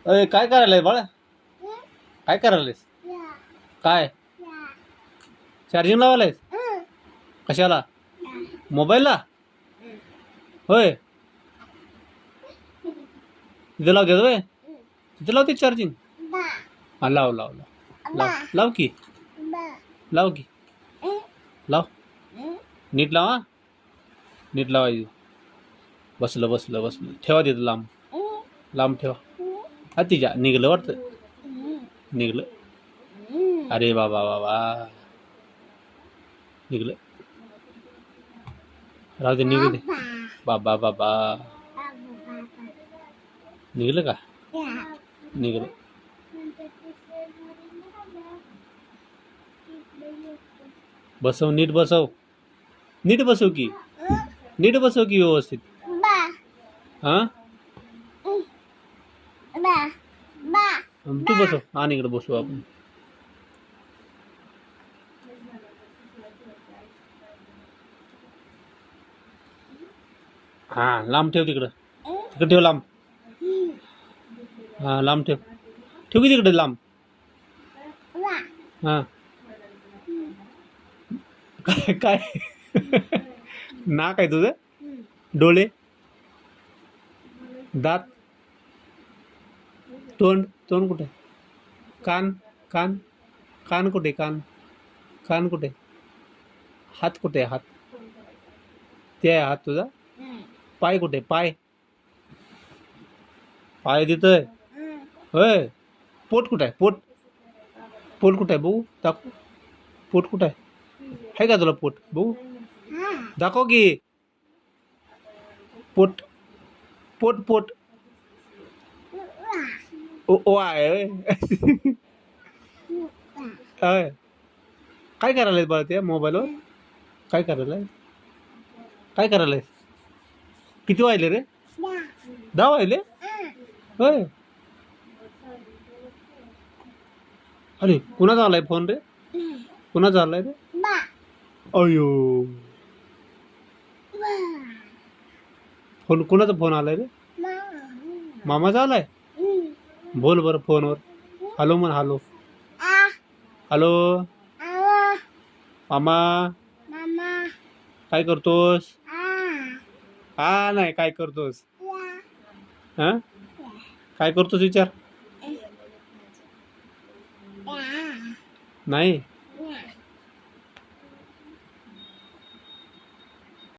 अय काय करायलाय बाळा? काय करायलायस? काय चार्जिंग लावायलायस? कशाला? मोबाईलला? होय. तिथे लावते होय? तिथे लावते चार्जिंग? हा लाव लाव लाव लाव लाव की लाव की लाव. नीट लावा. नीट लावायची. बसलं बसलं बसलं. ठेवा तिथं लांब. लांब ठेवा. हा तिच्या निघलं वाटतं. निघलं. अरे बाबा बाबा निघलं. राहू दे निघू दे. बाबा बाबा निघलं का? निघलं. बसव नीट बसव. नीट बसव की. नीट बसव की व्यवस्थित. हा तू बसव. आणि इकडे बसू आपण. हा लांब ठेव तिकडं. तिकडे ठेव लांब. हा लांब ठेव. ठेव की तिकडे लांब. हा काय काय नाक आहे तुझं? डोळे, दात, तोंड. तोंड कुठे? कान. कान. कान कुठे? कान. कान कुठे? हात कुठे? हात. ते आहे हात तुझा. पाय कुठे? पाय. पाय तिथं होय. पोट कुठे आहे? पोट. पोट कुठे आहे बघू? दाखव. पोट कुठे आहे का तुला पोट बघू? दाखव की. पोट. पोट पोट. ओ आहे होय. काय करायला बाळा ते मोबाईलवर? काय करायला? काय करायला? किती वाजले रे? 10 वाजले? होय. अरे कुणाचा आलाय फोन रे? कुणाचा आलाय रे? अयो फोन कुणाचा फोन आलाय रे? मामाचा आलाय. बोल बरं फोनवर. हॅलो म्हण. हॅलो. हॅलो मामा. काय करतोस? हा नाही काय करतोस? हा काय करतोस विचार. नाही